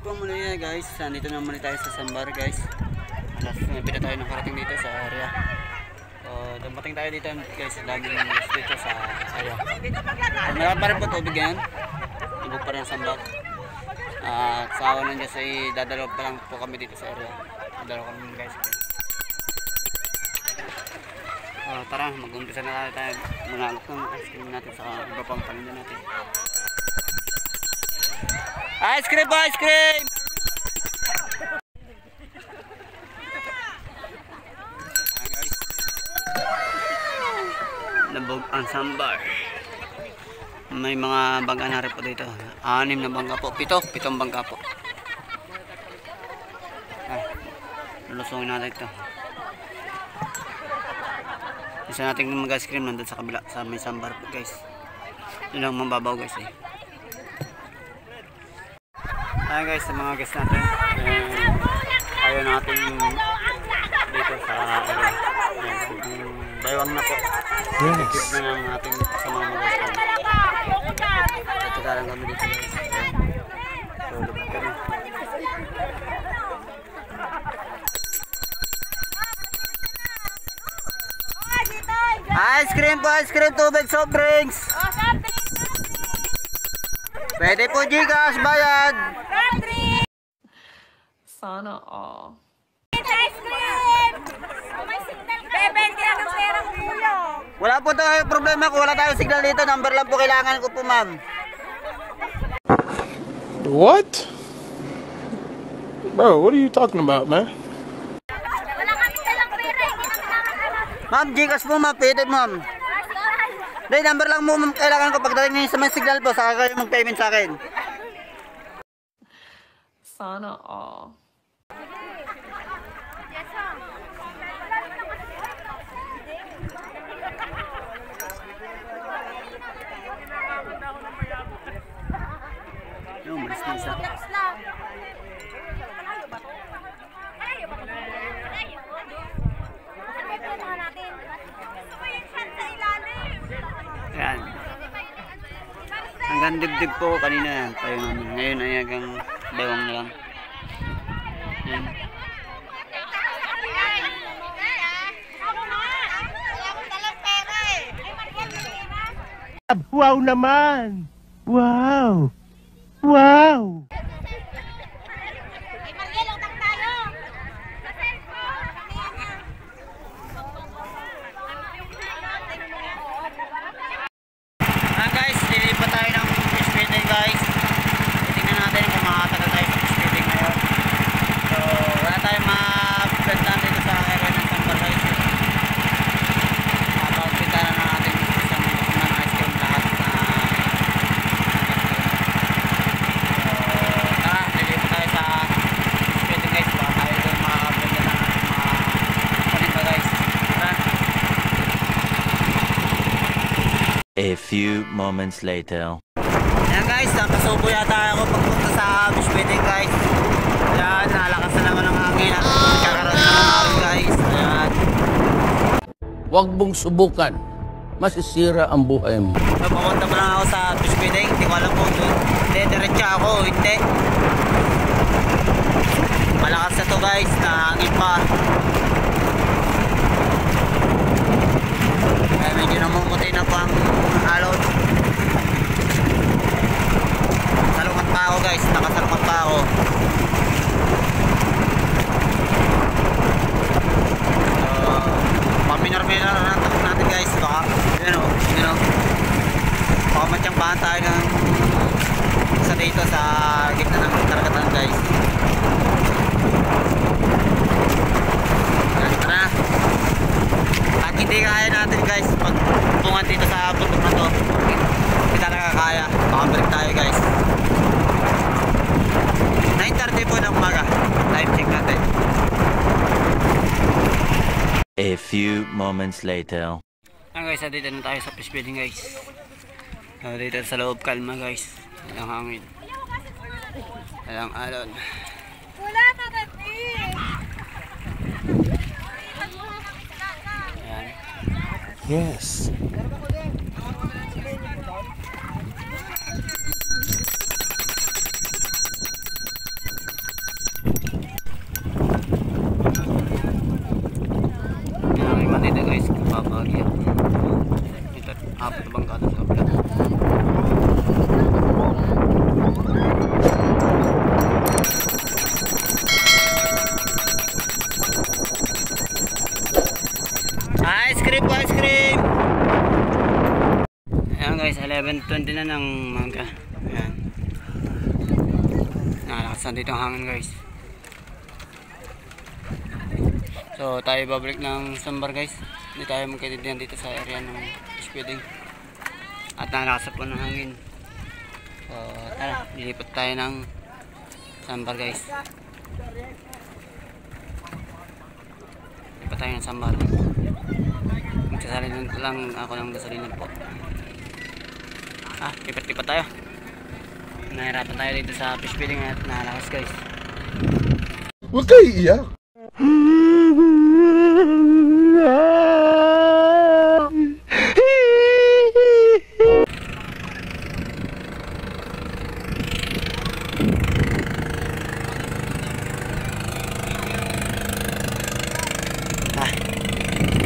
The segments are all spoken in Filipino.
po muli guys, nandito na muli tayo sa Sambar guys. Last na tayo nakarating dito sa area. So dumating tayo dito guys, daming guys dito sa area. Meron pa rin po tubig yan, tubig pa rin ang Sambar. At sa awan ng Diyos ay dadalaw pa lang po kami dito sa area. Dadalaw kami guys. Tara, mag-umpisa na tayo mangalok ng ice cream natin sa iba pang paninda natin. Ice cream! Ice cream! Ayan guys, labog ang Sambar. May mga bangka na rin po dito. 6 na bangka po, 7 bangka po. Lulusungin natin ito. Isa natin mag-ice cream nandun sa kabila, sa may Sambar po guys. Yun lang mababaw guys eh. Ayan guys, sa mga guys natin, ayaw natin dito sa area. Baywang na po. Yes. Keep na lang natin sa mga guys kami. Tatagalan kami dito guys. So, lupit kami. Ice cream po, ice cream, tubig, soft drinks. Pwede po Gcash, bayad. Sana all. Ice cream! Bebente lang ng pera ko kuya. Wala po tayo problema kung wala tayong signal dito. Number lang po kailangan ko po ma'am. What? Bro, what are you talking about, man? Wala kami dalang pera. Ma'am, Gcash po ma'am, pwede ma'am. Day, number lang mo ma'am kailangan ko. Pagdating niyo sa may signal po, saka kayo mag-payment sa akin. Sana all. Yung malis na isa. Ayan. Hanggang dibdib po kanina tayo namin. Ngayon ay hanggang baywang na lang. Ayan. Wow naman! Wow! Wow! Guys, lilipat tayo ng fish feeding guys. Tingnan natin kung makatagal tayo sa fish feeding ngayon. So, wala tayong ma-plantan dito sa area ng Sambar guys. Mapagpinta na natin sa mga ice cream lahat na so, tara, lilipat tayo sa fish feeding guys. Baka tayo doon makakapagpinta na mga paninda guys. Tara. A few moments later. Ayan guys, nakasubo yata ako pagpunta sa fish feeding guys. Ayan, nalakas na naman ang hangin at kakaroon na ng araw guys. Ayan. Huwag mong subukan. Masisira ang buhay mo. So, papunta pa lang ako sa fish feeding. Hindi ko alam kung diretso ako o hindi. Malakas na to guys, nahangin pa. Kaya medyo namumuti na pang alon. Salungat pa ako guys, nakasalungat pa ako. So, paminor-minor na takot natin guys. Baka, yun o. Baka matiyangbahan tayo ng isa dito sa gitna ng karagatan guys. Ganito na. At hindi kaya natin guys pag bungan dito sa bundok na to, hindi talaga kaya. Baka break tayo guys. 9:30 po ng umaga. Time check natin. A few moments later. Guys, dito na tayo sa fish feeding guys. Dito sa loob, kalma guys. Walang hangin, walang alon. Wala ka kasi. Ayan. Yes. Baguio. Ito, apat na bangka sa kabila. Ice cream po, ice cream! Ayan guys, 11:20 na ng umaga. Ayan. Nakalakas dito ang hangin guys. So tayo babalik ng Sambar guys. Hindi tayo magkaibigan dito sa area ng speeding. At nakalakas po ng hangin. So tara, lilipat tayo ng Sambar guys. Lilipat tayo ng Sambar. Magsasalin lang ako ng gasolinan po. Lipat-lipat tayo. Nahirapan tayo dito sa fish feeding at nakalakas guys. Huwag kayo iiyak.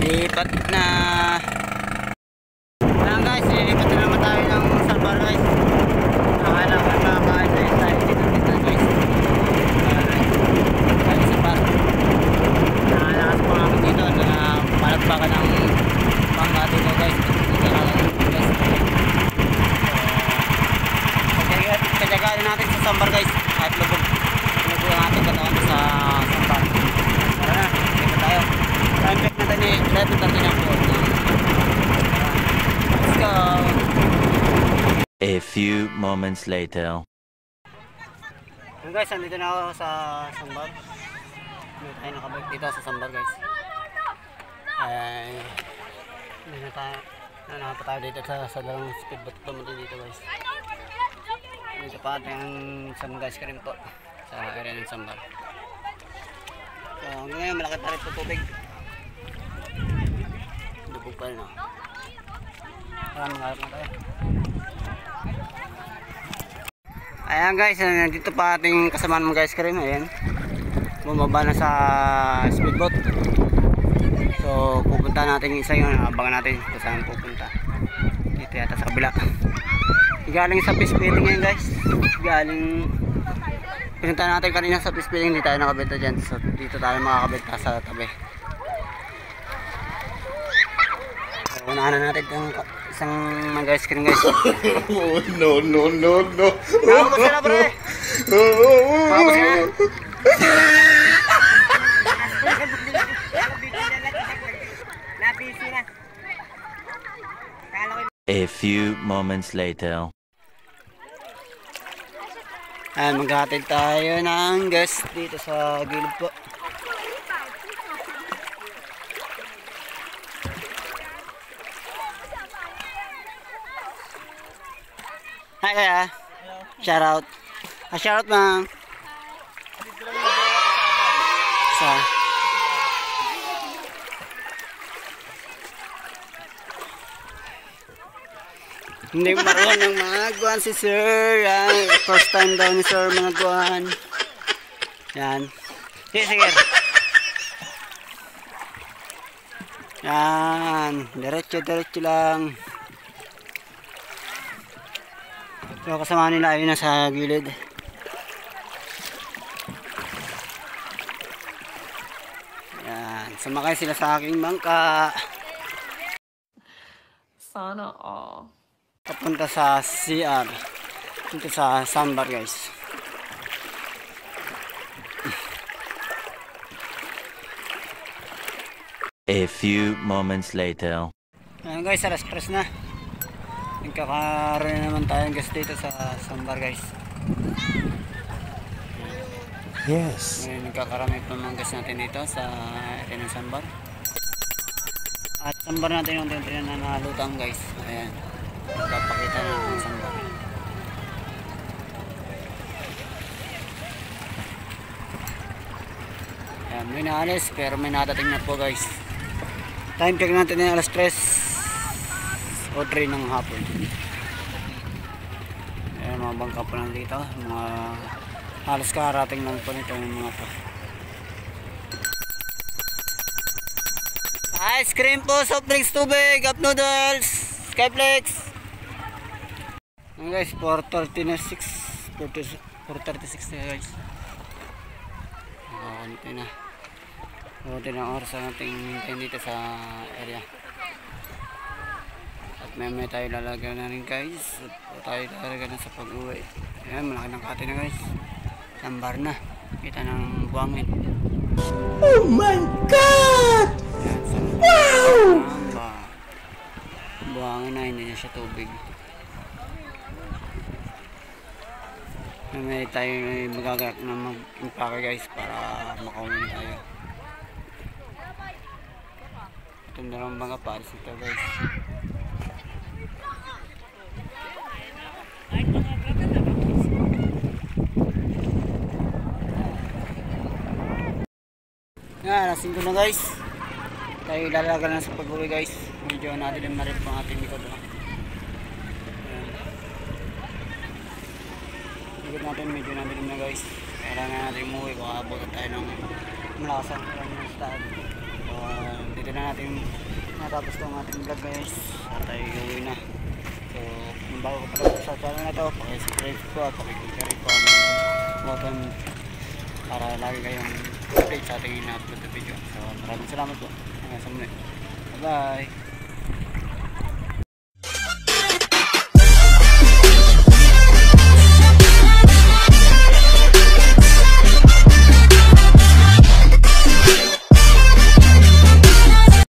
Lipat na. Ayan guys, lipat na naman tayo ng Sambar guys. Akala ko nakakain tayo dito guys. Tayo sa bar. Nakalakas po namin dito. Palagpakan ng bangka dito guys. Kajagain natin sa Sambar guys. Kahit lubog. Lubog ang ating katawan sa Sambar. Tara na, lipat tayo. Time check natin ni 11:30 na po. Let's go! A few moments later. Yun guys, nandito na ako sa Sambar. Hindi tayo nakabalik dito sa Sambar guys. Hindi na tayo. Nakapa tayo dito sa dalang speedboat pumunta dito guys. Dito pa ating Sambar guys ka rin po. Sa area ng Sambar. So hanggang ngayon malaki pa rin po tubig. Lubog pa rin o. Maraming harap na tayo. Ayan guys, nandito pa ating kasamaan mga guys karim. Ayan, bumaba na sa speedboat. So pupunta natin yung isa yun. Abangan natin kung saan pupunta. Dito yata sa kabila. Galing sa fish feeding ngayon guys. Pinunta natin kanina sa fish feeding. Hindi tayo nakabenta dyan. So dito tayo makakabenta sa tabi. So unahan na natin itong isang mga guys karim guys. No. Nakapos ka na pre! Nakapos ka na! A few moments later. Ayan, maghahatid tayo ng gas dito sa gilid po. Hi kaya. Shout out. Shout out ma'am. Hindi marunong mga guwan si sir. Yan. First time daw ni sir mga guwan. Yan. Sige. Yan. Diretso lang. So kasama nila ayun na sa gilid. Yan. Sumakay sila sa aking bangka. Sana all. Papunta sa CR. Dito sa Sambar guys. A few moments later. Ayan guys, alas-tres na. Nagkakaroon na naman tayong gas dito sa Sambar guys. Yes. Ngayon nagkakarami pa ng gas natin dito sa area ng Sambar. At Sambar natin yung tinatawag na nalutang guys. Ayan. Papakita na ang Sambar. Ayan, may naalis pero may nadating na po guys. Time check natin yung alas 3 o 3 ng hapon. Ayan, mga bangka po lang dito. Mga halos karating lang po nito yung mga to. Ice cream po, soft drinks, tubig, cup noodles, Skyflex. Ayan guys, 4:36 na guys. Konti na. Konti na oras ang ating hintayin dito sa area. At may tayo lalagyan na rin guys. At tayo lalagyan na sa pag-uwi. Ayan, malaki ng kati na guys. Lambar na. Kita ng buwangin. Oh my God! Ayan, Wow! Buwangin na, hindi na siya tubig. May tayo magagayak na mag-impake guys para makauwi tayo. Ito na lang mga paris nito guys. Yan, alas 5 na guys. Tayo ilalaga na sa pag-uwi guys. Medyo natin na rin pang ating likod. Ikot natin, medyo natin na guys. Kailangan natin umuwi. Baka abutan tayo ng malakas ang stad. Dito na natin natapos itong ating vlog guys. At tayo uwi na. So, kung bago ko pala sa channel na ito, pakisubscribe ko at pakiclick ko ang button para lagi kayong update sa ating in-upload na video. So, maraming salamat po. Hanggang sa muli. Bye-bye!